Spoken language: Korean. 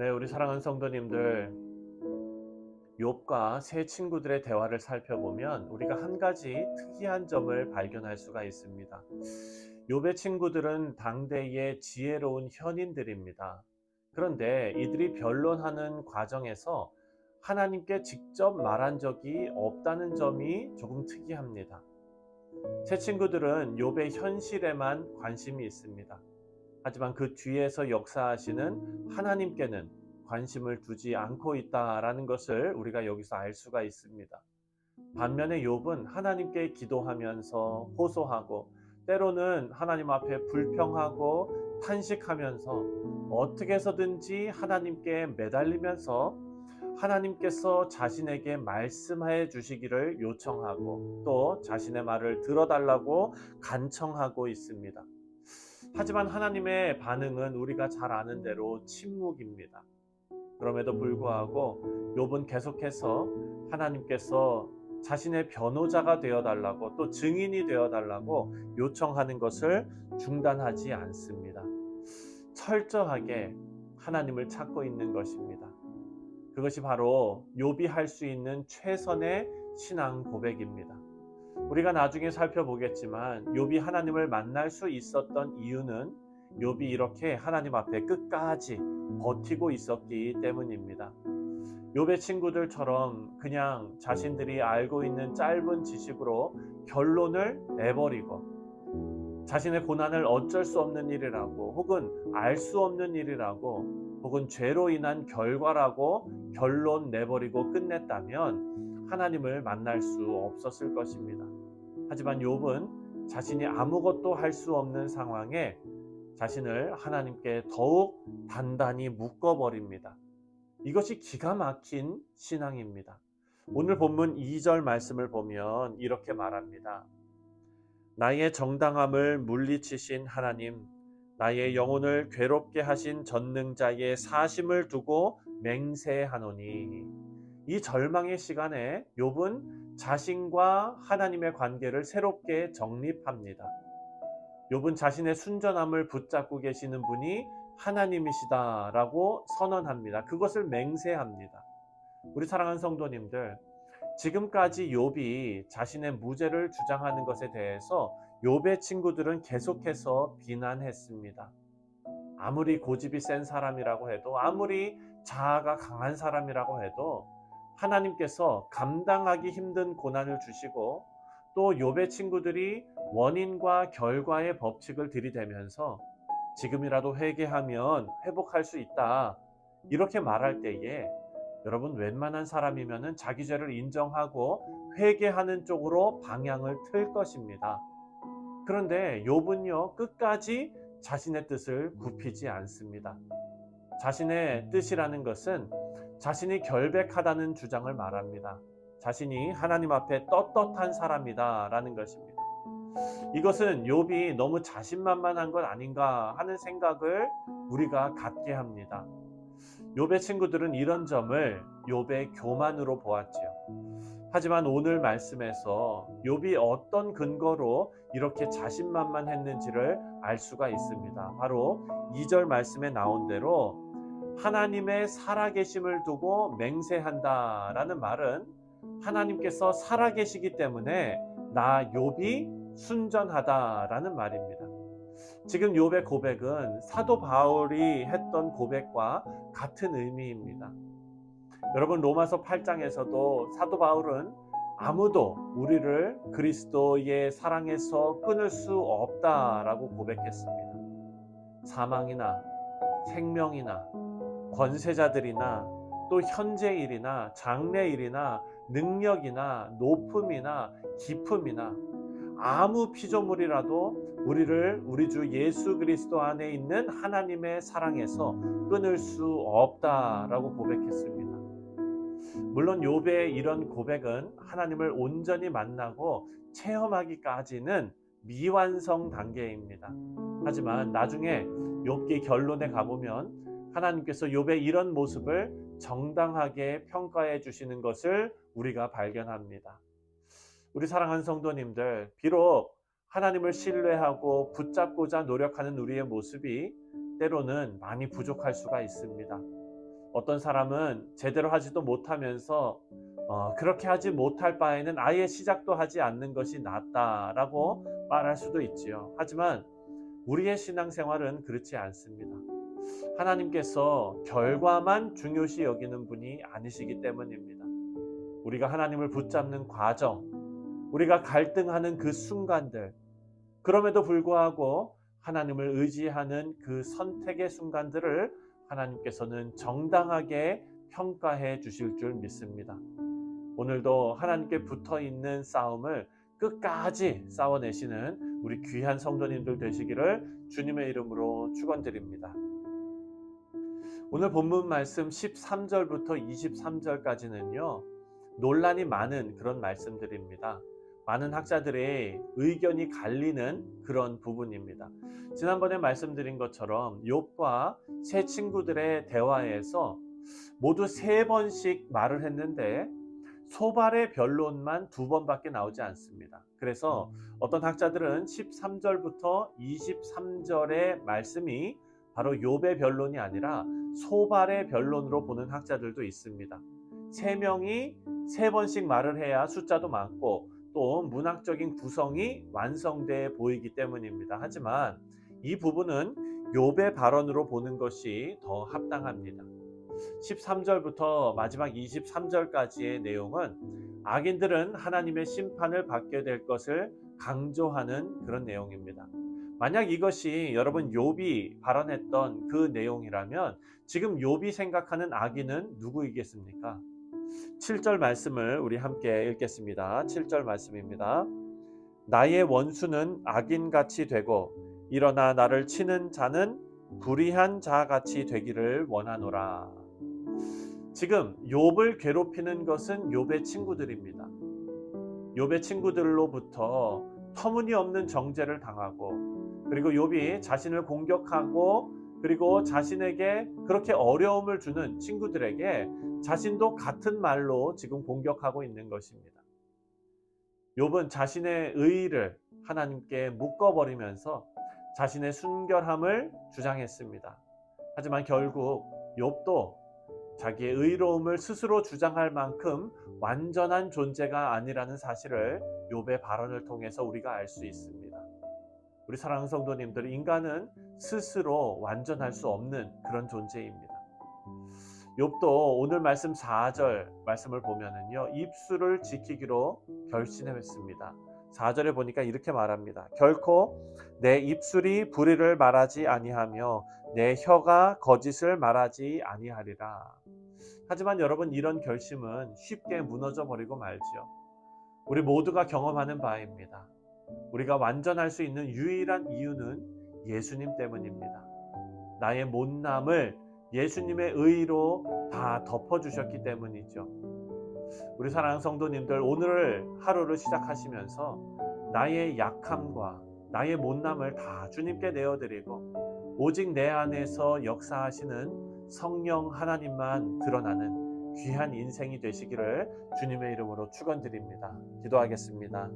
네, 우리 사랑하는 성도님들, 욥과 세 친구들의 대화를 살펴보면 우리가 한 가지 특이한 점을 발견할 수가 있습니다. 욥의 친구들은 당대의 지혜로운 현인들입니다. 그런데 이들이 변론하는 과정에서 하나님께 직접 말한 적이 없다는 점이 조금 특이합니다. 세 친구들은 욥의 현실에만 관심이 있습니다. 하지만 그 뒤에서 역사하시는 하나님께는 관심을 두지 않고 있다라는 것을 우리가 여기서 알 수가 있습니다. 반면에 욥은 하나님께 기도하면서 호소하고 때로는 하나님 앞에 불평하고 탄식하면서 어떻게 해서든지 하나님께 매달리면서 하나님께서 자신에게 말씀해 주시기를 요청하고 또 자신의 말을 들어달라고 간청하고 있습니다. 하지만 하나님의 반응은 우리가 잘 아는 대로 침묵입니다. 그럼에도 불구하고 욥은 계속해서 하나님께서 자신의 변호자가 되어달라고 또 증인이 되어달라고 요청하는 것을 중단하지 않습니다. 철저하게 하나님을 찾고 있는 것입니다. 그것이 바로 욥이 할 수 있는 최선의 신앙 고백입니다. 우리가 나중에 살펴보겠지만 욥이 하나님을 만날 수 있었던 이유는 욥이 이렇게 하나님 앞에 끝까지 버티고 있었기 때문입니다. 욥의 친구들처럼 그냥 자신들이 알고 있는 짧은 지식으로 결론을 내버리고 자신의 고난을 어쩔 수 없는 일이라고 혹은 알 수 없는 일이라고 혹은 죄로 인한 결과라고 결론 내버리고 끝냈다면 하나님을 만날 수 없었을 것입니다. 하지만 욥은 자신이 아무것도 할 수 없는 상황에 자신을 하나님께 더욱 단단히 묶어버립니다. 이것이 기가 막힌 신앙입니다. 오늘 본문 2절 말씀을 보면 이렇게 말합니다. 나의 정당함을 물리치신 하나님, 나의 영혼을 괴롭게 하신 전능자의 사심을 두고 맹세하노니. 이 절망의 시간에 욥은 자신과 하나님의 관계를 새롭게 정립합니다. 욥은 자신의 순전함을 붙잡고 계시는 분이 하나님이시다라고 선언합니다. 그것을 맹세합니다. 우리 사랑하는 성도님들, 지금까지 욥이 자신의 무죄를 주장하는 것에 대해서 욥의 친구들은 계속해서 비난했습니다. 아무리 고집이 센 사람이라고 해도 아무리 자아가 강한 사람이라고 해도 하나님께서 감당하기 힘든 고난을 주시고 또 욥의 친구들이 원인과 결과의 법칙을 들이대면서 지금이라도 회개하면 회복할 수 있다 이렇게 말할 때에 여러분 웬만한 사람이면 자기 죄를 인정하고 회개하는 쪽으로 방향을 틀 것입니다. 그런데 욥은요 끝까지 자신의 뜻을 굽히지 않습니다. 자신의 뜻이라는 것은 자신이 결백하다는 주장을 말합니다. 자신이 하나님 앞에 떳떳한 사람이다 라는 것입니다. 이것은 욥이 너무 자신만만한 것 아닌가 하는 생각을 우리가 갖게 합니다. 욥의 친구들은 이런 점을 욥의 교만으로 보았지요. 하지만 오늘 말씀에서 욥이 어떤 근거로 이렇게 자신만만했는지를 알 수가 있습니다. 바로 2절 말씀에 나온 대로 하나님의 살아계심을 두고 맹세한다라는 말은 하나님께서 살아계시기 때문에 나 욥이 순전하다라는 말입니다. 지금 욥의 고백은 사도 바울이 했던 고백과 같은 의미입니다. 여러분 로마서 8장에서도 사도 바울은 아무도 우리를 그리스도의 사랑에서 끊을 수 없다라고 고백했습니다. 사망이나 생명이나 권세자들이나 또 현재일이나 장래일이나 능력이나 높음이나 깊음이나 아무 피조물이라도 우리를 우리 주 예수 그리스도 안에 있는 하나님의 사랑에서 끊을 수 없다라고 고백했습니다. 물론 욥의 이런 고백은 하나님을 온전히 만나고 체험하기까지는 미완성 단계입니다. 하지만 나중에 욥기 결론에 가보면 하나님께서 욥의 이런 모습을 정당하게 평가해 주시는 것을 우리가 발견합니다. 우리 사랑하는 성도님들, 비록 하나님을 신뢰하고 붙잡고자 노력하는 우리의 모습이 때로는 많이 부족할 수가 있습니다. 어떤 사람은 제대로 하지도 못하면서 그렇게 하지 못할 바에는 아예 시작도 하지 않는 것이 낫다라고 말할 수도 있지요. 하지만 우리의 신앙생활은 그렇지 않습니다. 하나님께서 결과만 중요시 여기는 분이 아니시기 때문입니다. 우리가 하나님을 붙잡는 과정, 우리가 갈등하는 그 순간들, 그럼에도 불구하고 하나님을 의지하는 그 선택의 순간들을 하나님께서는 정당하게 평가해 주실 줄 믿습니다. 오늘도 하나님께 붙어 있는 싸움을 끝까지 싸워내시는 우리 귀한 성도님들 되시기를 주님의 이름으로 축원드립니다. 오늘 본문 말씀 13절부터 23절까지는요, 논란이 많은 그런 말씀들입니다. 많은 학자들의 의견이 갈리는 그런 부분입니다. 지난번에 말씀드린 것처럼 욥과 세 친구들의 대화에서 모두 3번씩 말을 했는데 소발의 변론만 2번밖에 나오지 않습니다. 그래서 어떤 학자들은 13절부터 23절의 말씀이 바로 욥의 변론이 아니라 소발의 변론으로 보는 학자들도 있습니다. 3명이 3번씩 말을 해야 숫자도 많고 또 문학적인 구성이 완성돼 보이기 때문입니다. 하지만 이 부분은 욥의 발언으로 보는 것이 더 합당합니다. 13절부터 마지막 23절까지의 내용은 악인들은 하나님의 심판을 받게 될 것을 강조하는 그런 내용입니다. 만약 이것이 여러분 욥이 발언했던 그 내용이라면 지금 욥이 생각하는 악인은 누구이겠습니까? 7절 말씀을 우리 함께 읽겠습니다. 7절 말씀입니다. 나의 원수는 악인같이 되고 일어나 나를 치는 자는 불의한 자같이 되기를 원하노라. 지금 욥을 괴롭히는 것은 욥의 친구들입니다. 욥의 친구들로부터 터무니없는 정죄를 당하고 그리고 욥이 자신을 공격하고 그리고 자신에게 그렇게 어려움을 주는 친구들에게 자신도 같은 말로 지금 공격하고 있는 것입니다. 욥은 자신의 의의를 하나님께 묶어버리면서 자신의 순결함을 주장했습니다. 하지만 결국 욥도 자기의 의로움을 스스로 주장할 만큼 완전한 존재가 아니라는 사실을 욥의 발언을 통해서 우리가 알 수 있습니다. 우리 사랑하는 성도님들, 인간은 스스로 완전할 수 없는 그런 존재입니다. 욥도 오늘 말씀 4절 말씀을 보면은요, 입술을 지키기로 결심했습니다. 4절에 보니까 이렇게 말합니다. 결코 내 입술이 불의를 말하지 아니하며 내 혀가 거짓을 말하지 아니하리라. 하지만 여러분, 이런 결심은 쉽게 무너져 버리고 말지요. 우리 모두가 경험하는 바입니다. 우리가 완전할 수 있는 유일한 이유는 예수님 때문입니다. 나의 못남을 예수님의 의로 다 덮어주셨기 때문이죠. 우리 사랑하는 성도님들, 오늘 하루를 시작하시면서 나의 약함과 나의 못남을 다 주님께 내어드리고 오직 내 안에서 역사하시는 성령 하나님만 드러나는 귀한 인생이 되시기를 주님의 이름으로 축원드립니다. 기도하겠습니다.